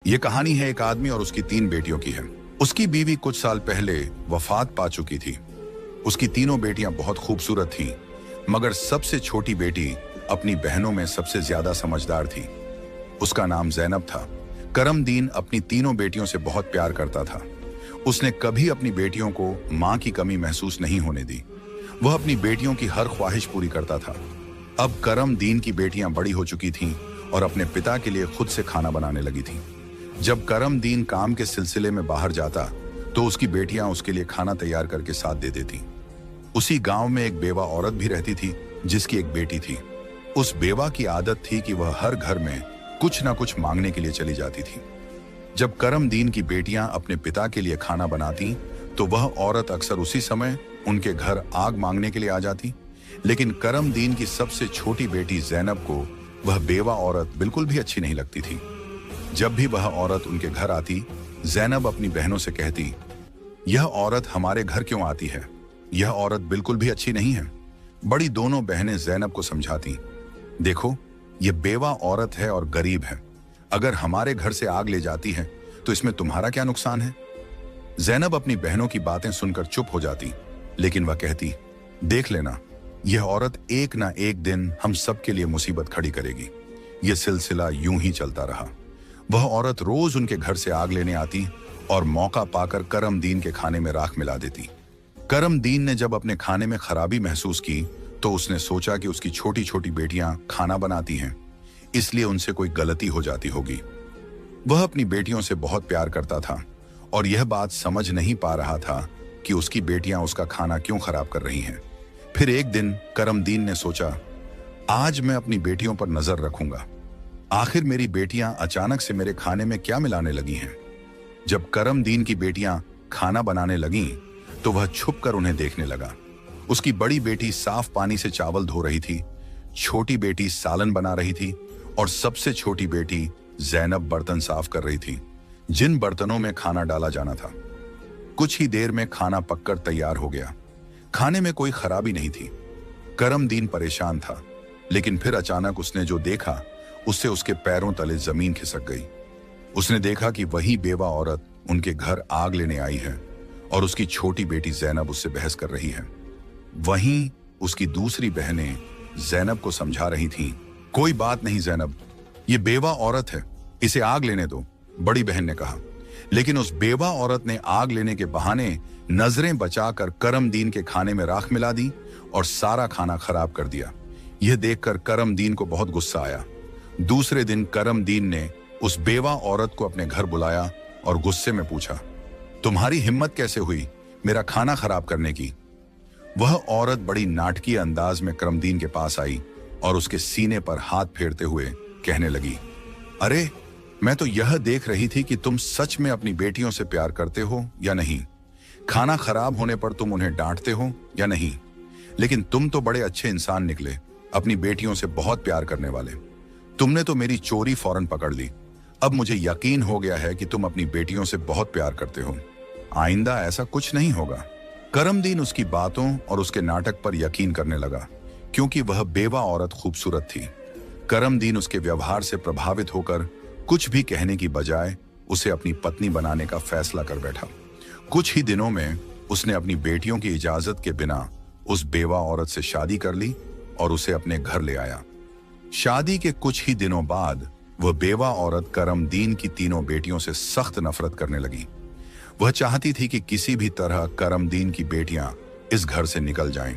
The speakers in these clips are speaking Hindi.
ये कहानी है एक आदमी और उसकी 3 बेटियों की है। उसकी बीवी कुछ साल पहले वफात पा चुकी थी। उसकी तीनों बेटियां बहुत खूबसूरत थीं, मगर सबसे छोटी बेटी अपनी बहनों में सबसे ज्यादा समझदार थी। उसका नाम ज़ैनब था। करमदीन अपनी तीनों बेटियों से बहुत प्यार करता था। उसने कभी अपनी बेटियों को मां की कमी महसूस नहीं होने दी। वह अपनी बेटियों की हर ख्वाहिश पूरी करता था। अब करमदीन की बेटियां बड़ी हो चुकी थीं और अपने पिता के लिए खुद से खाना बनाने लगी थीं। जब करमदीन काम के सिलसिले में बाहर जाता तो उसकी बेटियां उसके लिए खाना तैयार करके साथ दे देती। उसी गांव में एक बेवा औरत भी रहती थी जिसकी एक बेटी थी। उस बेवा की आदत थी कि वह हर घर में कुछ ना कुछ मांगने के लिए चली जाती थी। जब करमदीन की बेटियां अपने पिता के लिए खाना बनाती तो वह औरत अक्सर उसी समय उनके घर आग मांगने के लिए आ जाती। लेकिन करमदीन की सबसे छोटी बेटी ज़ैनब को वह बेवा औरत बिल्कुल भी अच्छी नहीं लगती थी। जब भी वह औरत उनके घर आती, ज़ैनब अपनी बहनों से कहती, यह औरत हमारे घर क्यों आती है? यह औरत बिल्कुल भी अच्छी नहीं है। बड़ी दोनों बहनें ज़ैनब को समझाती, देखो, यह बेवा औरत है और गरीब है। अगर हमारे घर से आग ले जाती है तो इसमें तुम्हारा क्या नुकसान है? ज़ैनब अपनी बहनों की बातें सुनकर चुप हो जाती, लेकिन वह कहती, देख लेना, यह औरत एक ना एक दिन हम सबके लिए मुसीबत खड़ी करेगी। यह सिलसिला यूं ही चलता रहा। वह औरत रोज उनके घर से आग लेने आती और मौका पाकर करमदीन के खाने में राख मिला देती। करमदीन ने जब अपने खाने में खराबी महसूस की तो उसने सोचा कि उसकी छोटी छोटी बेटियां खाना बनाती हैं, इसलिए उनसे कोई गलती हो जाती होगी। वह अपनी बेटियों से बहुत प्यार करता था और यह बात समझ नहीं पा रहा था कि उसकी बेटियां उसका खाना क्यों खराब कर रही हैं। फिर एक दिन करमदीन ने सोचा, आज मैं अपनी बेटियों पर नजर रखूंगा। आखिर मेरी बेटियां अचानक से मेरे खाने में क्या मिलाने लगी हैं? जब करमदीन की बेटियां खाना बनाने लगीं तो वह छुपकर उन्हें देखने लगा। उसकी बड़ी बेटी साफ पानी से चावल धो रही थी, छोटी बेटी सालन बना रही थी और सबसे छोटी बेटी ज़ैनब बर्तन साफ कर रही थी, जिन बर्तनों में खाना डाला जाना था। कुछ ही देर में खाना पककर तैयार हो गया। खाने में कोई खराबी नहीं थी। करमदीन परेशान था, लेकिन फिर अचानक उसने जो देखा उससे उसके पैरों तले जमीन खिसक गई। उसने देखा कि वही बेवा औरत उनके घर आग लेने आई है और उसकी छोटी बेटी ज़ैनब उससे बहस कर रही है। वहीं उसकी दूसरी बहनें ज़ैनब को समझा रही थीं, कोई बात नहीं ज़ैनब, ये बेवा औरत है, इसे आग लेने दो, बड़ी बहन ने कहा। लेकिन उस बेवा औरत ने आग लेने के बहाने नजरें बचाकर करमदीन के खाने में राख मिला दी और सारा खाना खराब कर दिया। यह देखकर करमदीन को बहुत गुस्सा आया। दूसरे दिन करमदीन ने उस बेवा औरत को अपने घर बुलाया और गुस्से में पूछा, तुम्हारी हिम्मत कैसे हुई मेरा खाना खराब करने की? वह औरत बड़ी नाटकीय अंदाज में करमदीन के पास आई और उसके सीने पर हाथ फेरते हुए कहने लगी, अरे, मैं तो यह देख रही थी कि तुम सच में अपनी बेटियों से प्यार करते हो या नहीं। खाना खराब होने पर तुम उन्हें डांटते हो या नहीं। लेकिन तुम तो बड़े अच्छे इंसान निकले, अपनी बेटियों से बहुत प्यार करने वाले। तुमने तो मेरी चोरी फौरन पकड़ ली। अब मुझे यकीन हो गया है कि तुम अपनी बेटियों से बहुत प्यार करते हो। आइंदा ऐसा कुछ नहीं होगा। करमदीन उसकी बातों और उसके नाटक पर यकीन करने लगा, क्योंकि वह बेवा औरत खूबसूरत थी। करमदीन उसके व्यवहार से प्रभावित होकर कुछ भी कहने की बजाय उसे अपनी पत्नी बनाने का फैसला कर बैठा। कुछ ही दिनों में उसने अपनी बेटियों की इजाजत के बिना उस बेवा औरत से शादी कर ली और उसे अपने घर ले आया। शादी के कुछ ही दिनों बाद वह बेवा औरत करमदीन की तीनों बेटियों से सख्त नफरत करने लगी। वह चाहती थी कि किसी भी तरह करमदीन की बेटियां इस घर से निकल जाएं।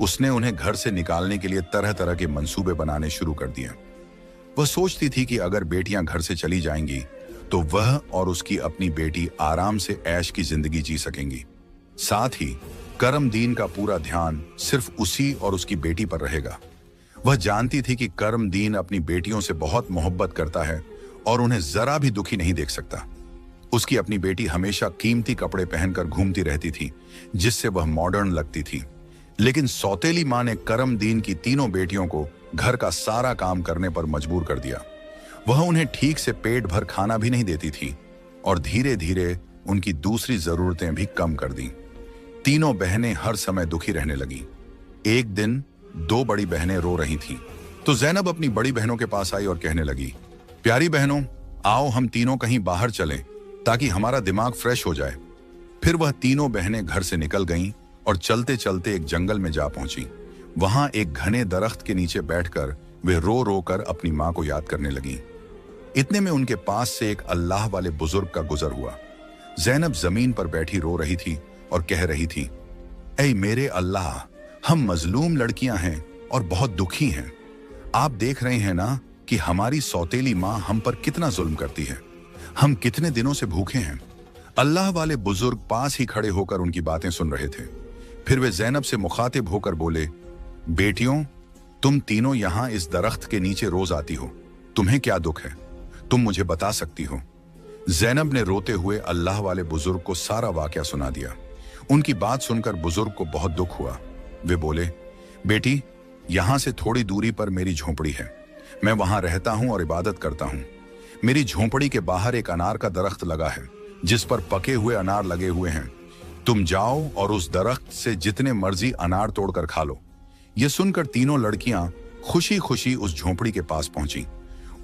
उसने उन्हें घर से निकालने के लिए तरह तरह के मंसूबे बनाने शुरू कर दिए। वह सोचती थी कि अगर बेटियां घर से चली जाएंगी तो वह और उसकी अपनी बेटी आराम से ऐश की जिंदगी जी सकेंगी। साथ ही करमदीन का पूरा ध्यान सिर्फ उसी और उसकी बेटी पर रहेगा। वह जानती थी कि करमदीन अपनी बेटियों से बहुत मोहब्बत करता है और उन्हें जरा भी दुखी नहीं देख सकता। उसकी अपनी बेटी हमेशा कीमती कपड़े पहनकर घूमती रहती थी, जिससे वह मॉडर्न लगती थी। लेकिन सौतेली मां ने करमदीन की तीनों बेटियों को घर का सारा काम करने पर मजबूर कर दिया। वह उन्हें ठीक से पेट भर खाना भी नहीं देती थी और धीरे धीरे उनकी दूसरी जरूरतें भी कम कर दी। तीनों बहनें हर समय दुखी रहने लगी। एक दिन 2 बड़ी बहनें रो रही थीं, तो ज़ैनब अपनी बड़ी बहनों के पास आई और कहने लगी, प्यारी बहनों, आओ हम तीनों कहीं बाहर चलें ताकि हमारा दिमाग फ्रेश हो जाए। फिर वह तीनों बहनें घर से निकल गईं और चलते चलते एक जंगल में जा पहुंची। वहां एक घने दरख्त के नीचे बैठकर वे रो रो कर अपनी मां को याद करने लगीं। इतने में उनके पास से एक अल्लाह वाले बुजुर्ग का गुजर हुआ। जैनब जमीन पर बैठी रो रही थी और कह रही थी, ऐ मेरे अल्लाह, हम मजलूम लड़कियां हैं और बहुत दुखी हैं। आप देख रहे हैं ना कि हमारी सौतेली मां हम पर कितना जुल्म करती है। हम कितने दिनों से भूखे हैं। अल्लाह वाले बुजुर्ग पास ही खड़े होकर उनकी बातें सुन रहे थे। फिर वे जैनब से मुखातिब होकर बोले, बेटियों, तुम तीनों यहां इस दरख्त के नीचे रोज आती हो, तुम्हें क्या दुख है? तुम मुझे बता सकती हो? जैनब ने रोते हुए अल्लाह वाले बुजुर्ग को सारा वाकया सुना दिया। उनकी बात सुनकर बुजुर्ग को बहुत दुख हुआ। वे बोले, बेटी, यहां से थोड़ी दूरी पर मेरी झोंपड़ी है। मैं वहां रहता हूं और इबादत करता हूं। मेरी झोंपड़ी के बाहर एक अनार का दरख्त लगा है जिस पर पके हुए अनार लगे हुए हैं। तुम जाओ और उस दरख्त से जितने मर्जी अनार तोड़कर खा लो। यह सुनकर तीनों लड़कियां खुशी खुशी उस झोंपड़ी के पास पहुंची।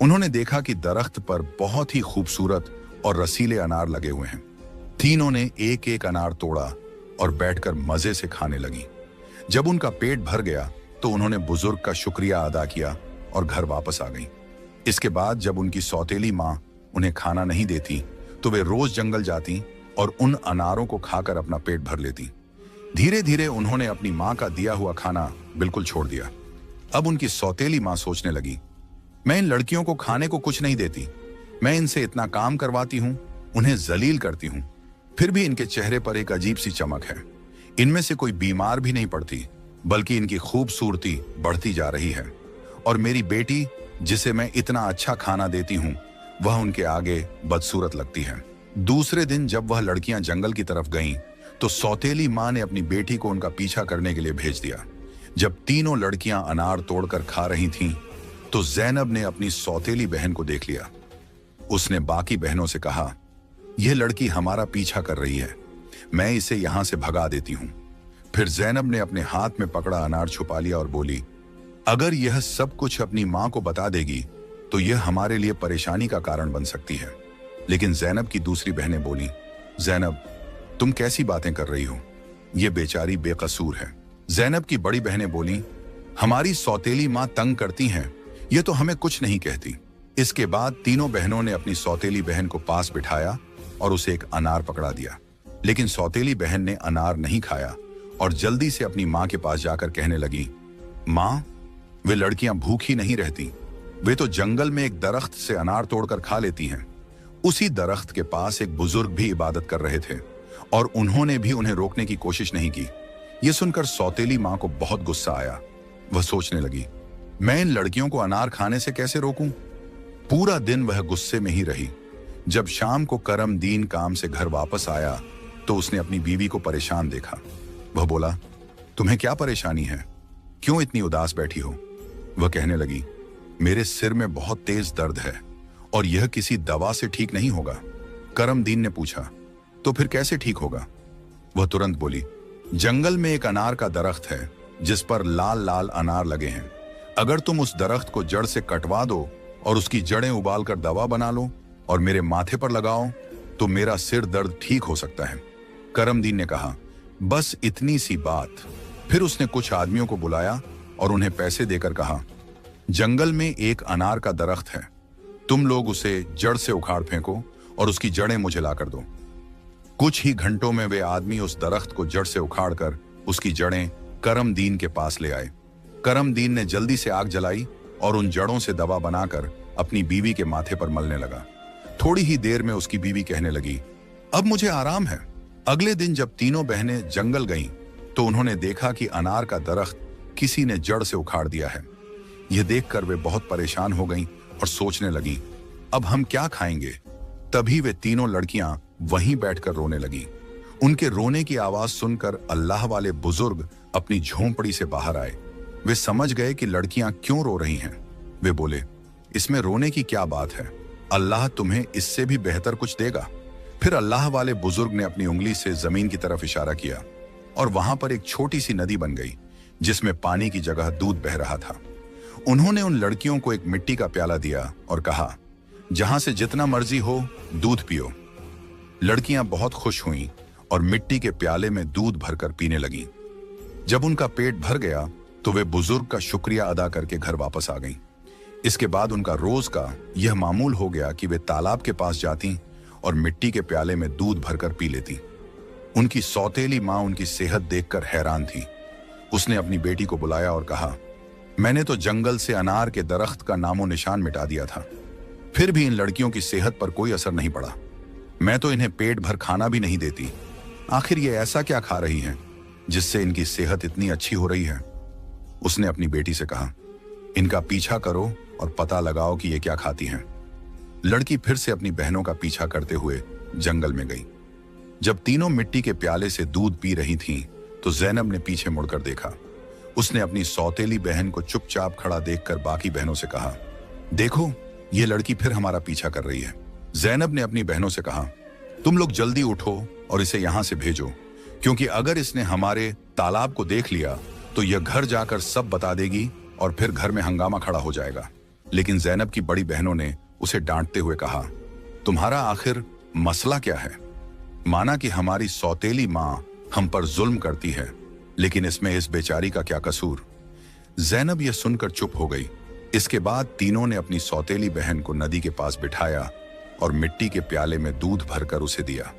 उन्होंने देखा कि दरख्त पर बहुत ही खूबसूरत और रसीले अनार लगे हुए हैं। तीनों ने एक एक अनार तोड़ा और बैठकर मजे से खाने लगी। जब उनका पेट भर गया तो उन्होंने बुजुर्ग का शुक्रिया अदा किया और घर वापस आ गईं। इसके बाद जब उनकी सौतेली मां उन्हें खाना नहीं देती तो वे रोज जंगल जाती और उन अनारों को खाकर अपना पेट भर लेती। धीरे धीरे उन्होंने अपनी मां का दिया हुआ खाना बिल्कुल छोड़ दिया। अब उनकी सौतेली मां सोचने लगी, मैं इन लड़कियों को खाने को कुछ नहीं देती। मैं इनसे इतना काम करवाती हूं, उन्हें जलील करती हूं, फिर भी इनके चेहरे पर एक अजीब सी चमक है। इनमें से कोई बीमार भी नहीं पड़ती, बल्कि इनकी खूबसूरती बढ़ती जा रही है। और मेरी बेटी, जिसे मैं इतना अच्छा खाना देती हूं, वह उनके आगे बदसूरत लगती है। दूसरे दिन जब वह लड़कियां जंगल की तरफ गईं, तो सौतेली मां ने अपनी बेटी को उनका पीछा करने के लिए भेज दिया। जब तीनों लड़कियां अनार तोड़कर खा रही थीं, तो जैनब ने अपनी सौतेली बहन को देख लिया। उसने बाकी बहनों से कहा, यह लड़की हमारा पीछा कर रही है, मैं इसे यहां से भगा देती हूं। फिर जैनब ने अपने हाथ में पकड़ा अनार छुपा लिया और बोली, अगर यह सब कुछ अपनी मां को बता देगी तो यह हमारे लिए परेशानी का कारण बन सकती है। लेकिन जैनब की दूसरी बहनें बोली, जैनब, तुम कैसी बातें कर रही हो? यह बेचारी बेकसूर है। जैनब की बड़ी बहनें बोली, हमारी सौतेली मां तंग करती हैं, यह तो हमें कुछ नहीं कहती। इसके बाद तीनों बहनों ने अपनी सौतेली बहन को पास बिठाया और उसे एक अनार पकड़ा दिया। लेकिन सौतेली बहन ने अनार नहीं खाया और जल्दी से अपनी मां के पास जाकर कहने लगी, मां, वे लड़कियां भूखी नहीं रहती, वे तो जंगल में एक दरख्त से अनार तोड़कर खा लेती हैं। उसी दरख्त के पास एक बुजुर्ग भी इबादत कर रहे थे और उन्होंने भी उन्हें रोकने की कोशिश नहीं की। यह सुनकर सौतेली मां को बहुत गुस्सा आया। वह सोचने लगी, मैं इन लड़कियों को अनार खाने से कैसे रोकूं? पूरा दिन वह गुस्से में ही रही। जब शाम को करमदीन काम से घर वापस आया तो उसने अपनी बीवी को परेशान देखा। वह बोला, तुम्हें क्या परेशानी है? क्यों इतनी उदास बैठी हो? वह कहने लगी, मेरे सिर में बहुत तेज दर्द है और यह किसी दवा से ठीक नहीं होगा। करमदीन ने पूछा, तो फिर कैसे ठीक होगा? वह तुरंत बोली, जंगल में एक अनार का दरख्त है जिस पर लाल लाल अनार लगे हैं। अगर तुम उस दरख्त को जड़ से कटवा दो और उसकी जड़ें उबालकर दवा बना लो और मेरे माथे पर लगाओ तो मेरा सिर दर्द ठीक हो सकता है। करमदीन ने कहा, बस इतनी सी बात। फिर उसने कुछ आदमियों को बुलाया और उन्हें पैसे देकर कहा, जंगल में एक अनार का दरख्त है, तुम लोग उसे जड़ से उखाड़ फेंको और उसकी जड़ें मुझे लाकर दो। कुछ ही घंटों में वे आदमी उस दरख्त को जड़ से उखाड़कर उसकी जड़ें करमदीन के पास ले आए। करमदीन ने जल्दी से आग जलाई और उन जड़ों से दवा बनाकर अपनी बीवी के माथे पर मलने लगा। थोड़ी ही देर में उसकी बीवी कहने लगी, अब मुझे आराम है। अगले दिन जब तीनों बहनें जंगल गईं, तो उन्होंने देखा कि अनार का दरख्त किसी ने जड़ से उखाड़ दिया है। यह देखकर वे बहुत परेशान हो गईं और सोचने लगी, अब हम क्या खाएंगे? तभी वे तीनों लड़कियां वहीं बैठकर रोने लगी। उनके रोने की आवाज सुनकर अल्लाह वाले बुजुर्ग अपनी झोंपड़ी से बाहर आए। वे समझ गए कि लड़कियां क्यों रो रही हैं। वे बोले, इसमें रोने की क्या बात है? अल्लाह तुम्हें इससे भी बेहतर कुछ देगा। फिर अल्लाह वाले बुजुर्ग ने अपनी उंगली से जमीन की तरफ इशारा किया और वहां पर एक छोटी सी नदी बन गई जिसमें पानी की जगह दूध बह रहा था। उन्होंने उन लड़कियों को एक मिट्टी का प्याला दिया और कहा, जहां से जितना मर्जी हो दूध पियो। लड़कियां बहुत खुश हुईं और मिट्टी के प्याले में दूध भरकर पीने लगीं। जब उनका पेट भर गया तो वे बुजुर्ग का शुक्रिया अदा करके घर वापस आ गईं। इसके बाद उनका रोज का यह मामूल हो गया कि वे तालाब के पास जाती और मिट्टी के प्याले में दूध भरकर पी लेती। उनकी सौतेली माँ उनकी सेहत देखकर हैरान थी। उसने अपनी बेटी को बुलाया और कहा, मैंने तो जंगल से अनार के दरख्त का नामो निशान मिटा दिया था, फिर भी इन लड़कियों की सेहत पर कोई असर नहीं पड़ा। मैं तो इन्हें पेट भर खाना भी नहीं देती। आखिर ये ऐसा क्या खा रही हैं जिससे इनकी सेहत इतनी अच्छी हो रही है? उसने अपनी बेटी से कहा, इनका पीछा करो और पता लगाओ कि ये क्या खाती हैं। लड़की फिर से अपनी बहनों का पीछा करते हुए जंगल में गई। जब तीनों मिट्टी के प्याले से दूध पी रही थीं, तो जैनब ने पीछे मुड़कर देखा। उसने अपनी सौतेली बहन को चुपचाप खड़ा देखकर बाकी बहनों से कहा, देखो ये लड़की फिर हमारा पीछा कर रही है। जैनब ने अपनी बहनों से कहा, तुम लोग जल्दी उठो और इसे यहां से भेजो, क्योंकि अगर इसने हमारे तालाब को देख लिया तो यह घर जाकर सब बता देगी और फिर घर में हंगामा खड़ा हो जाएगा। लेकिन जैनब की बड़ी बहनों ने उसे डांटते हुए कहा, तुम्हारा आखिर मसला क्या है? माना कि हमारी सौतेली माँ हम पर जुल्म करती है, लेकिन इसमें इस बेचारी का क्या कसूर? जैनब यह सुनकर चुप हो गई। इसके बाद तीनों ने अपनी सौतेली बहन को नदी के पास बिठाया और मिट्टी के प्याले में दूध भरकर उसे दिया।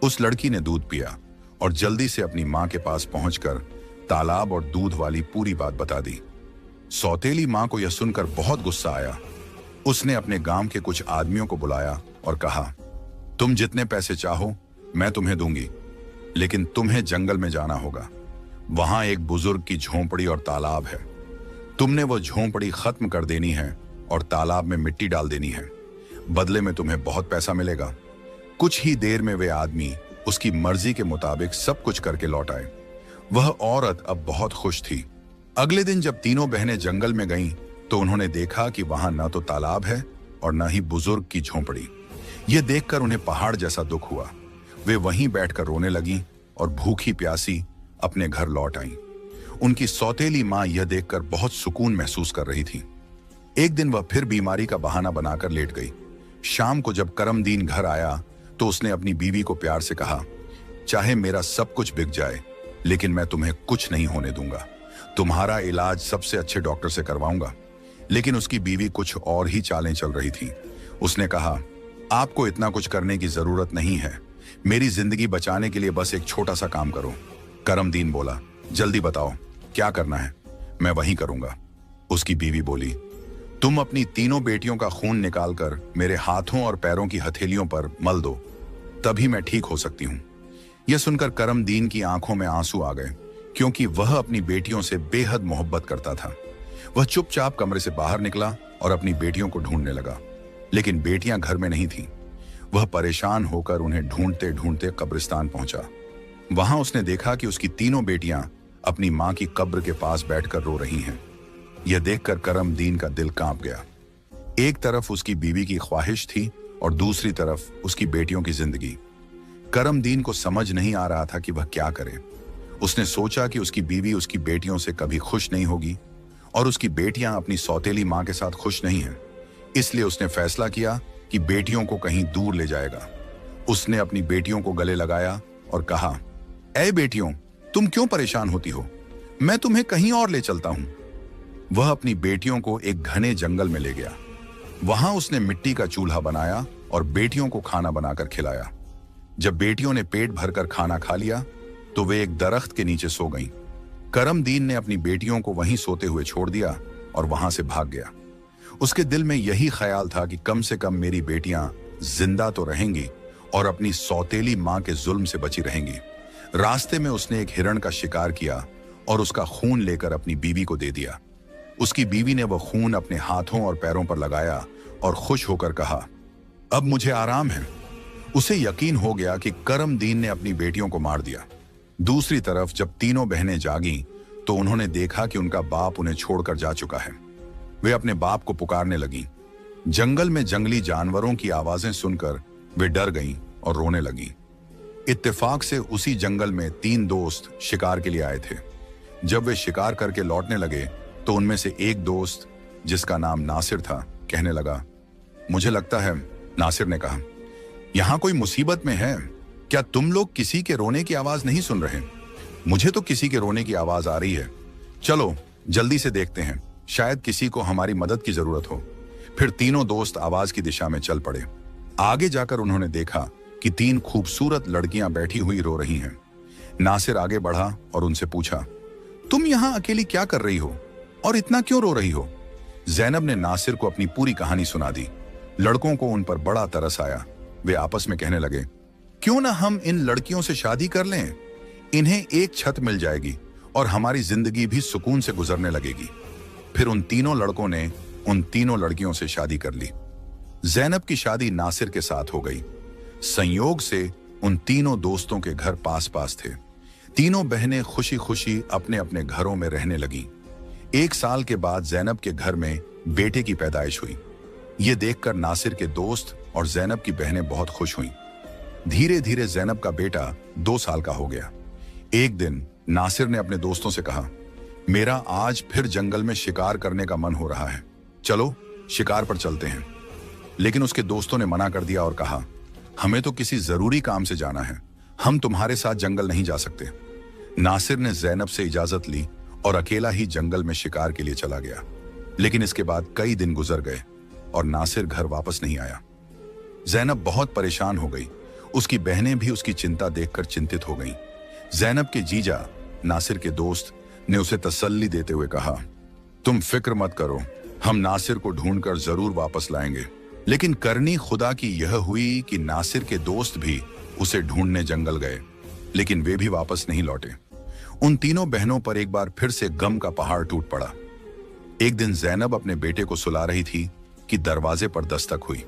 उस लड़की ने दूध पिया और जल्दी से अपनी माँ के पास पहुंचकर तालाब और दूध वाली पूरी बात बता दी। सौतेली माँ को यह सुनकर बहुत गुस्सा आया। उसने अपने गांव के कुछ आदमियों को बुलाया और कहा, तुम जितने पैसे चाहो मैं तुम्हें दूंगी, लेकिन तुम्हें जंगल में जाना होगा। वहां एक बुजुर्ग की झोंपड़ी और तालाब है। तुमने वो झोंपड़ी खत्म कर देनी है और तालाब में मिट्टी डाल देनी है। बदले में तुम्हें बहुत पैसा मिलेगा। कुछ ही देर में वे आदमी उसकी मर्जी के मुताबिक सब कुछ करके लौट आए। वह औरत अब बहुत खुश थी। अगले दिन जब तीनों बहनें जंगल में गईं, तो उन्होंने देखा कि वहां न तो तालाब है और न ही बुजुर्ग की झोंपड़ी। यह देखकर उन्हें पहाड़ जैसा दुख हुआ। वे वहीं बैठकर रोने लगीं और भूखी प्यासी अपने घर लौट आईं। उनकी सौतेली माँ यह देखकर बहुत सुकून महसूस कर रही थी। एक दिन वह फिर बीमारी का बहाना बनाकर लेट गई। शाम को जब करमदीन घर आया तो उसने अपनी बीवी को प्यार से कहा, चाहे मेरा सब कुछ बिक जाए, लेकिन मैं तुम्हें कुछ नहीं होने दूंगा। तुम्हारा इलाज सबसे अच्छे डॉक्टर से करवाऊंगा। लेकिन उसकी बीवी कुछ और ही चालें चल रही थी। उसने कहा, आपको इतना कुछ करने की जरूरत नहीं है। मेरी जिंदगी बचाने के लिए बस एक छोटा सा काम करो। करमदीन बोला, जल्दी बताओ क्या करना है, मैं वही करूंगा। उसकी बीवी बोली, तुम अपनी तीनों बेटियों का खून निकालकर मेरे हाथों और पैरों की हथेलियों पर मल दो, तभी मैं ठीक हो सकती हूं। यह सुनकर करमदीन की आंखों में आंसू आ गए, क्योंकि वह अपनी बेटियों से बेहद मोहब्बत करता था। वह चुपचाप कमरे से बाहर निकला और अपनी बेटियों को ढूंढने लगा, लेकिन बेटियां घर में नहीं थीं। वह परेशान होकर उन्हें ढूंढते ढूंढते कब्रिस्तान पहुंचा। वहां उसने देखा कि उसकी तीनों बेटियां अपनी मां की कब्र के पास बैठकर रो रही हैं। यह देखकर करमदीन का दिल कांप गया। एक तरफ उसकी बीवी की ख्वाहिश थी और दूसरी तरफ उसकी बेटियों की जिंदगी। करमदीन को समझ नहीं आ रहा था कि वह क्या करे। उसने सोचा कि उसकी बीवी उसकी बेटियों से कभी खुश नहीं होगी और उसकी बेटियां अपनी सौतेली मां के साथ खुश नहीं हैं। इसलिए उसने फैसला किया कि बेटियों को कहीं दूर ले जाएगा। उसने अपनी बेटियों को गले लगाया और कहा, ऐ बेटियों, तुम क्यों परेशान होती हो? मैं तुम्हें कहीं और ले चलता हूं। वह अपनी बेटियों को एक घने जंगल में ले गया। वहां उसने मिट्टी का चूल्हा बनाया और बेटियों को खाना बनाकर खिलाया। जब बेटियों ने पेट भरकर खाना खा लिया तो वे एक दरख्त के नीचे सो गईं। करमदीन ने अपनी बेटियों को वहीं सोते हुए छोड़ दिया और वहां से भाग गया। उसके दिल में यही ख्याल था कि कम से कम मेरी बेटियां जिंदा तो रहेंगी और अपनी सौतेली मां के जुल्म से बची रहेंगी। रास्ते में उसने एक हिरण का शिकार किया और उसका खून लेकर अपनी बीवी को दे दिया। उसकी बीवी ने वह खून अपने हाथों और पैरों पर लगाया और खुश होकर कहा, अब मुझे आराम है। उसे यकीन हो गया कि करमदीन ने अपनी बेटियों को मार दिया। दूसरी तरफ जब तीनों बहनें जागीं तो उन्होंने देखा कि उनका बाप उन्हें छोड़कर जा चुका है। वे अपने बाप को पुकारने लगीं। जंगल में जंगली जानवरों की आवाजें सुनकर वे डर गईं और रोने लगीं। इत्तेफाक से उसी जंगल में 3 दोस्त शिकार के लिए आए थे। जब वे शिकार करके लौटने लगे तो उनमें से एक दोस्त, जिसका नाम नासिर था, कहने लगा, मुझे लगता है, नासिर ने कहा, यहां कोई मुसीबत में है। क्या तुम लोग किसी के रोने की आवाज नहीं सुन रहे? मुझे तो किसी के रोने की आवाज आ रही है। चलो जल्दी से देखते हैं, शायद किसी को हमारी मदद की जरूरत हो। फिर तीनों दोस्त आवाज की दिशा में चल पड़े। आगे जाकर उन्होंने देखा कि 3 खूबसूरत लड़कियां बैठी हुई रो रही हैं। नासिर आगे बढ़ा और उनसे पूछा, तुम यहां अकेली क्या कर रही हो और इतना क्यों रो रही हो? जैनब ने नासिर को अपनी पूरी कहानी सुना दी। लड़कों को उन पर बड़ा तरस आया। वे आपस में कहने लगे, क्यों ना हम इन लड़कियों से शादी कर लें? इन्हें एक छत मिल जाएगी और हमारी जिंदगी भी सुकून से गुजरने लगेगी। फिर उन तीनों लड़कों ने उन तीनों लड़कियों से शादी कर ली। जैनब की शादी नासिर के साथ हो गई। संयोग से उन तीनों दोस्तों के घर पास पास थे। तीनों बहनें खुशी खुशी अपने अपने घरों में रहने लगीं। 1 साल के बाद जैनब के घर में बेटे की पैदाइश हुई। ये देखकर नासिर के दोस्त और जैनब की बहनें बहुत खुश हुईं। धीरे धीरे जैनब का बेटा 2 साल का हो गया। एक दिन नासिर ने अपने दोस्तों से कहा, मेरा आज फिर जंगल में शिकार करने का मन हो रहा है, चलो शिकार पर चलते हैं। लेकिन उसके दोस्तों ने मना कर दिया और कहा, हमें तो किसी जरूरी काम से जाना है, हम तुम्हारे साथ जंगल नहीं जा सकते। नासिर ने जैनब से इजाजत ली और अकेला ही जंगल में शिकार के लिए चला गया। लेकिन इसके बाद कई दिन गुजर गए और नासिर घर वापस नहीं आया। जैनब बहुत परेशान हो गई। उसकी बहनें भी उसकी चिंता देखकर चिंतित हो गईं। जैनब के जीजा नासिर के दोस्त ने उसे तसल्ली देते हुए कहा, तुम फिक्र मत करो, हम नासिर को ढूंढकर जरूर वापस लाएंगे। लेकिन करनी खुदा की यह हुई कि नासिर के दोस्त भी उसे ढूंढने जंगल गए, लेकिन वे भी वापस नहीं लौटे। उन तीनों बहनों पर एक बार फिर से गम का पहाड़ टूट पड़ा। एक दिन जैनब अपने बेटे को सुला रही थी कि दरवाजे पर दस्तक हुई।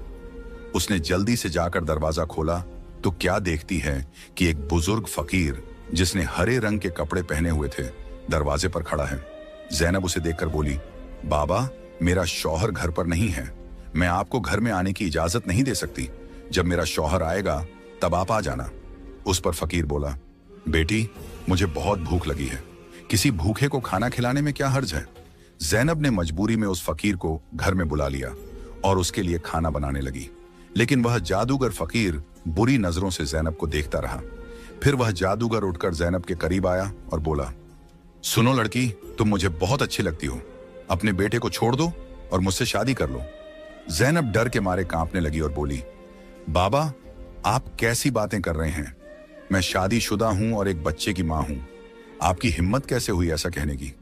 उसने जल्दी से जाकर दरवाजा खोला तो क्या देखती है कि एक बुजुर्ग फकीर जिसने हरे रंग के कपड़े पहने हुए थे दरवाजे पर खड़ा है। जैनब उसे देखकर बोली, बाबा, मेरा शौहर घर पर नहीं है, मैं आपको घर में आने की इजाजत नहीं दे सकती। जब मेरा शौहर आएगा तब आप आ जाना। उस पर फकीर बोला, बेटी, मुझे बहुत भूख लगी है, किसी भूखे को खाना खिलाने में क्या हर्ज है। जैनब ने मजबूरी में उस फकीर को घर में बुला लिया और उसके लिए खाना बनाने लगी। लेकिन वह जादूगर फकीर बुरी नजरों से जैनब को देखता रहा। फिर वह जादूगर उठकर जैनब के करीब आया और बोला, सुनो लड़की, तुम मुझे बहुत अच्छी लगती हो, अपने बेटे को छोड़ दो और मुझसे शादी कर लो। जैनब डर के मारे कांपने लगी और बोली, बाबा, आप कैसी बातें कर रहे हैं? मैं शादीशुदा हूं और एक बच्चे की मां हूं। आपकी हिम्मत कैसे हुई ऐसा कहने की?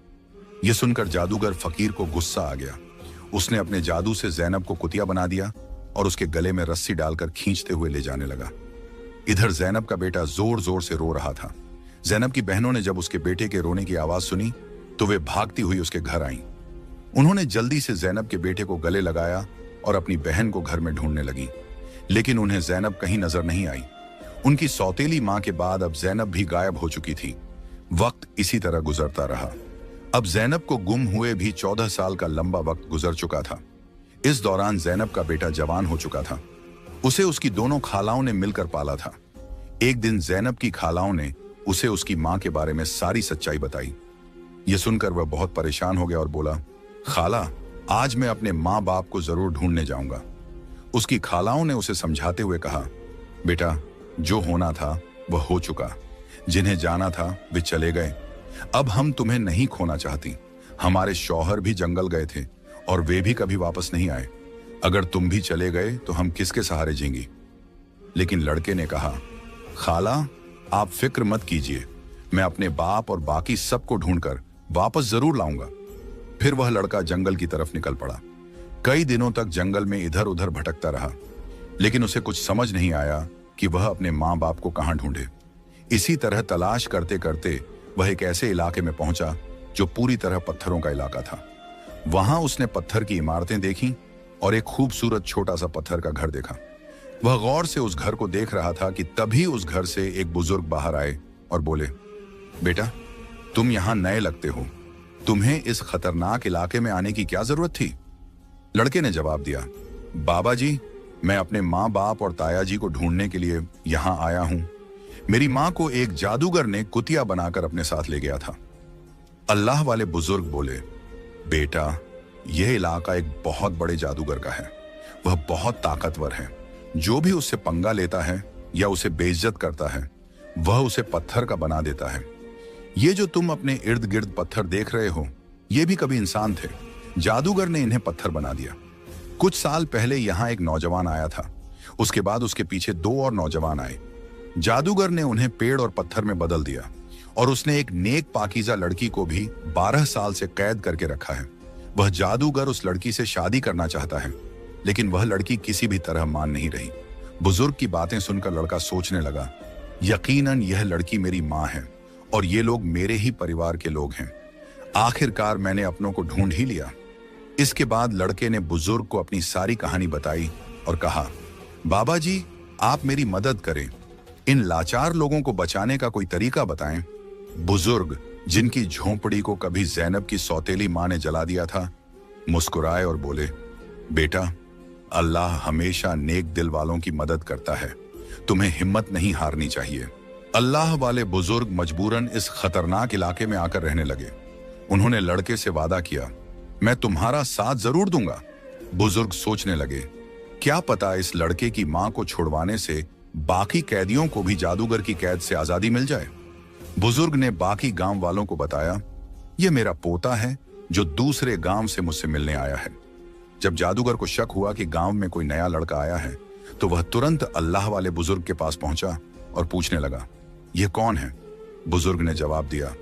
यह सुनकर जादूगर फकीर को गुस्सा आ गया। उसने अपने जादू से जैनब को कुतिया बना दिया और उसके गले में रस्सी डालकर खींचते हुए ले जाने लगा। इधर जैनब का बेटा जोर जोर से रो रहा था। जैनब की बहनों ने जब उसके बेटे के रोने की आवाज सुनी तो वे भागती हुई उसके घर आईं। उन्होंने जल्दी से जैनब के बेटे को गले लगाया और अपनी बहन को घर में ढूंढने लगी। लेकिन उन्हें जैनब कहीं नजर नहीं आई। उनकी सौतेली मां के बाद अब जैनब भी गायब हो चुकी थी। वक्त इसी तरह गुजरता रहा। अब जैनब को गुम हुए भी 14 साल का लंबा वक्त गुजर चुका था। इस दौरान जैनब का बेटा जवान हो चुका था। उसे उसकी दोनों खालाओं ने मिलकर पाला था। एक दिन जैनब की खालाओं ने उसे उसकी मां के बारे में सारी सच्चाई बताई। यह सुनकर वह बहुत परेशान हो गया और बोला, खाला, आज मैं अपने माँ बाप को जरूर ढूंढने जाऊंगा। उसकी खालाओं ने उसे समझाते हुए कहा, बेटा, जो होना था वह हो चुका, जिन्हें जाना था वे चले गए। अब हम तुम्हें नहीं खोना चाहती। हमारे शौहर भी जंगल गए थे और वे भी कभी वापस नहीं आए। अगर तुम भी चले गए तो हम किसके सहारे जीएंगी? लेकिन लड़के ने कहा, खाला, आप फिक्र मत कीजिए, मैं अपने बाप और बाकी सबको ढूंढकर वापस जरूर लाऊंगा। फिर वह लड़का जंगल की तरफ निकल पड़ा। कई दिनों तक जंगल में इधर उधर भटकता रहा, लेकिन उसे कुछ समझ नहीं आया कि वह अपने माँ बाप को कहाँ ढूंढे। इसी तरह तलाश करते करते वह एक ऐसे इलाके में पहुंचा जो पूरी तरह पत्थरों का इलाका था। वहां उसने पत्थर की इमारतें देखी और एक खूबसूरत छोटा सा पत्थर का घर देखा। वह गौर से उस घर को देख रहा था कि तभी उस घर से एक बुजुर्ग बाहर आए और बोले, बेटा, तुम यहां नए लगते हो, तुम्हें इस खतरनाक इलाके में आने की क्या जरूरत थी? लड़के ने जवाब दिया, बाबा जी, मैं अपने माँ बाप और ताया जी को ढूंढने के लिए यहां आया हूं। मेरी माँ को एक जादूगर ने कुतिया बनाकर अपने साथ ले गया था। अल्लाह वाले बुजुर्ग बोले, बेटा, यह इलाका एक बहुत बड़े जादूगर का है। वह बहुत ताकतवर है। जो भी उससे पंगा लेता है या उसे बेइज्जत करता है, वह उसे पत्थर का बना देता है। ये जो तुम अपने इर्द गिर्द पत्थर देख रहे हो, ये भी कभी इंसान थे। जादूगर ने इन्हें पत्थर बना दिया। कुछ साल पहले यहाँ एक नौजवान आया था। उसके बाद उसके पीछे 2 और नौजवान आए। जादूगर ने उन्हें पेड़ और पत्थर में बदल दिया और उसने एक नेक पाकीज़ा लड़की को भी 12 साल से कैद करके रखा है। वह जादूगर उस लड़की से शादी करना चाहता है, लेकिन वह लड़की किसी भी तरह मान नहीं रही। बुजुर्ग की बातें सुनकर लड़का सोचने लगा, यकीनन यह लड़की मेरी माँ है और ये लोग मेरे ही परिवार के लोग हैं। आखिरकार मैंने अपनों को ढूंढ ही लिया। इसके बाद लड़के ने बुजुर्ग को अपनी सारी कहानी बताई और कहा, बाबा जी, आप मेरी मदद करें। इन लाचार लोगों को बचाने का कोई तरीका बताएं। बुजुर्ग, जिनकी झोंपड़ी को कभी ज़ैनब की सौतेली माँ ने जला दिया था, मुस्कुराए और बोले, बेटा, अल्लाह हमेशा नेक दिल वालों की मदद करता है। तुम्हें हिम्मत नहीं हारनी चाहिए। अल्लाह वाले बुजुर्ग मजबूरन इस खतरनाक इलाके में आकर रहने लगे। उन्होंने लड़के से वादा किया, मैं तुम्हारा साथ जरूर दूंगा। बुजुर्ग सोचने लगे, क्या पता इस लड़के की मां को छुड़वाने से बाकी कैदियों को भी जादूगर की कैद से आजादी मिल जाए। बुजुर्ग ने बाकी गांव वालों को बताया, यह मेरा पोता है जो दूसरे गांव से मुझसे मिलने आया है। जब जादूगर को शक हुआ कि गांव में कोई नया लड़का आया है, तो वह तुरंत अल्लाह वाले बुजुर्ग के पास पहुंचा और पूछने लगा, यह कौन है? बुजुर्ग ने जवाब दिया,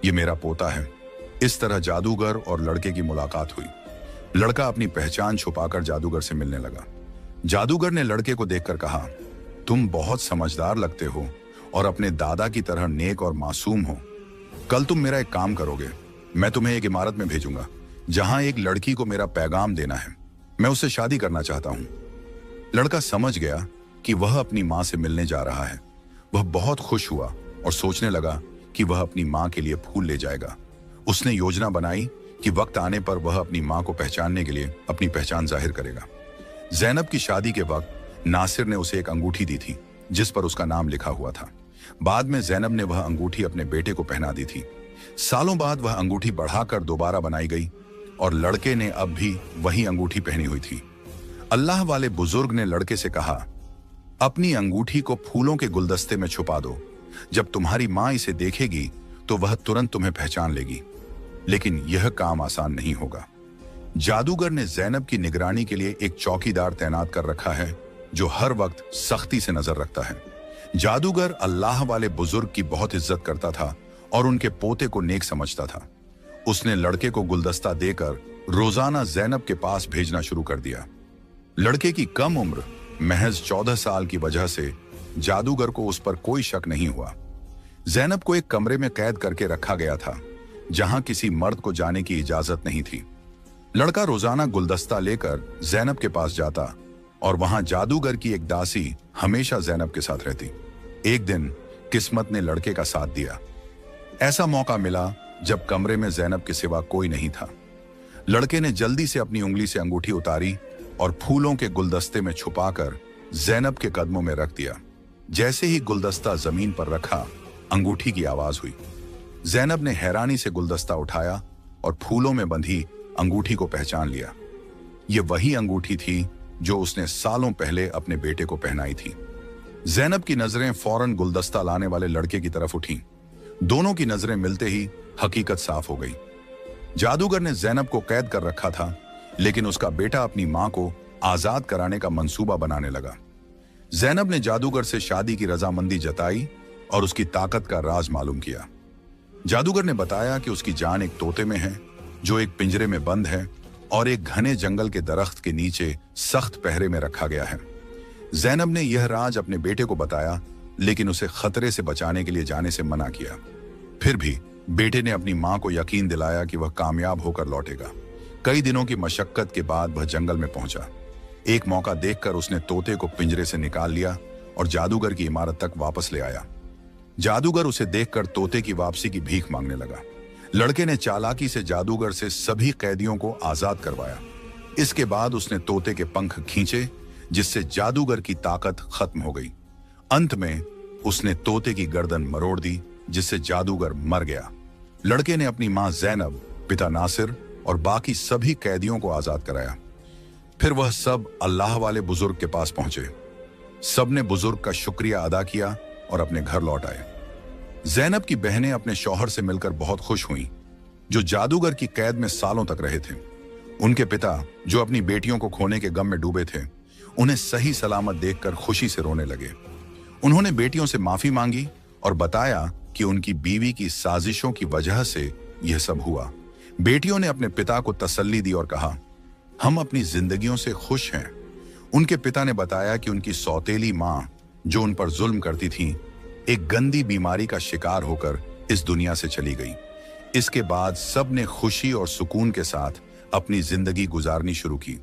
यह मेरा पोता है। इस तरह जादूगर और लड़के की मुलाकात हुई। लड़का अपनी पहचान छुपाकर जादूगर से मिलने लगा। जादूगर ने लड़के को देखकर कहा, तुम बहुत समझदार लगते हो और अपने दादा की तरह नेक और मासूम हो। कल तुम मेरा एक काम करोगे। मैं तुम्हें एक इमारत में भेजूंगा जहां एक लड़की को मेरा पैगाम देना है। मैं उससे शादी करना चाहता हूं। लड़का समझ गया कि वह अपनी मां से मिलने जा रहा है। वह बहुत खुश हुआ और सोचने लगा कि वह अपनी मां के लिए फूल ले जाएगा। उसने योजना बनाई कि वक्त आने पर वह अपनी मां को पहचानने के लिए अपनी पहचान जाहिर करेगा। ज़ैनब की शादी के वक्त नासिर ने उसे एक अंगूठी दी थी जिस पर उसका नाम लिखा हुआ था। बाद में ज़ैनब ने वह अंगूठी अपने बेटे को पहना दी थी। सालों बाद वह अंगूठी बढ़ाकर दोबारा बनाई गई और लड़के ने अब भी वही अंगूठी पहनी हुई थी। अल्लाह वाले बुजुर्ग ने लड़के से कहा, अपनी अंगूठी को फूलों के गुलदस्ते में छुपा दो। जब तुम्हारी मां इसे देखेगी तो वह तुरंत तुम्हें पहचान लेगी। लेकिन यह काम आसान नहीं होगा। जादूगर ने ज़ैनब की निगरानी के लिए एक चौकीदार तैनात कर रखा है जो हर वक्त सख्ती से नजर रखता है। जादूगर अल्लाह वाले बुजुर्ग की बहुत इज्जत करता था और उनके पोते को नेक समझता था। उसने लड़के को गुलदस्ता देकर रोजाना ज़ैनब के पास भेजना शुरू कर दिया। लड़के की कम उम्र महज 14 साल की वजह से जादूगर को उस पर कोई शक नहीं हुआ। ज़ैनब को एक कमरे में कैद करके रखा गया था जहां किसी मर्द को जाने की इजाजत नहीं थी। लड़का रोजाना गुलदस्ता लेकर ज़ैनब के पास जाता और वहां जादूगर की एक दासी हमेशा ज़ैनब के साथ रहती। एक दिन किस्मत ने लड़के का साथ दिया। ऐसा मौका मिला जब कमरे में ज़ैनब के सिवा कोई नहीं था। लड़के ने जल्दी से अपनी उंगली से अंगूठी उतारी और फूलों के गुलदस्ते में छुपाकर ज़ैनब के कदमों में रख दिया। जैसे ही गुलदस्ता जमीन पर रखा, अंगूठी की आवाज हुई। ज़ैनब ने हैरानी से गुलदस्ता उठाया और फूलों में बंधी अंगूठी को पहचान लिया। यह वही अंगूठी थी जो उसने सालों पहले अपने बेटे को पहनाई थी। ज़ैनब की नजरें फौरन गुलदस्ता लाने वाले लड़के की तरफ उठी। दोनों की नजरें मिलते ही हकीकत साफ हो गई। जादूगर ने ज़ैनब को कैद कर रखा था, लेकिन उसका बेटा अपनी मां को आजाद कराने का मंसूबा बनाने लगा। ज़ैनब ने जादूगर से शादी की रजामंदी जताई और उसकी ताकत का राज मालूम किया। जादूगर ने बताया कि उसकी जान एक तोते में है जो एक पिंजरे में बंद है और एक घने जंगल के दरख्त के नीचे सख्त पहरे में रखा गया है। ज़ैनब ने यह राज अपने बेटे को बताया, लेकिन उसे खतरे से बचाने के लिए जाने से मना किया। फिर भी बेटे ने अपनी मां को यकीन दिलाया कि वह कामयाब होकर लौटेगा। कई दिनों की मशक्कत के बाद वह जंगल में पहुंचा। एक मौका देखकर उसने तोते को पिंजरे से निकाल लिया और जादूगर की इमारत तक वापस ले आया। जादूगर उसे देखकर तोते की वापसी की भीख मांगने लगा। लड़के ने चालाकी से जादूगर से सभी कैदियों को आजाद करवाया। इसके बाद उसने तोते के पंख खींचे, जिससे जादूगर की ताकत खत्म हो गई। अंत में उसने तोते की गर्दन मरोड़ दी, जिससे जादूगर मर गया। लड़के ने अपनी मां ज़ैनब, पिता नासिर और बाकी सभी कैदियों को आजाद कराया। फिर वह सब अल्लाह वाले बुजुर्ग के पास पहुंचे। सबने बुजुर्ग का शुक्रिया अदा किया और अपने घर लौट आए। जैनब की बहनें अपने शौहर से मिलकर बहुत खुश हुईं, जो जादूगर की कैद में सालों तक रहे थे। उनके पिता, जो अपनी बेटियों को खोने के गम में डूबे थे, उन्हें सही सलामत देखकर खुशी से रोने लगे। उन्होंने बेटियों से माफी मांगी और बताया कि उनकी बीवी की साजिशों की वजह से यह सब हुआ। बेटियों ने अपने पिता को तसल्ली दी और कहा, हम अपनी जिंदगियों से खुश हैं। उनके पिता ने बताया कि उनकी सौतेली मां, जो उन पर जुल्म करती थी, एक गंदी बीमारी का शिकार होकर इस दुनिया से चली गई। इसके बाद सब ने खुशी और सुकून के साथ अपनी जिंदगी गुजारनी शुरू की।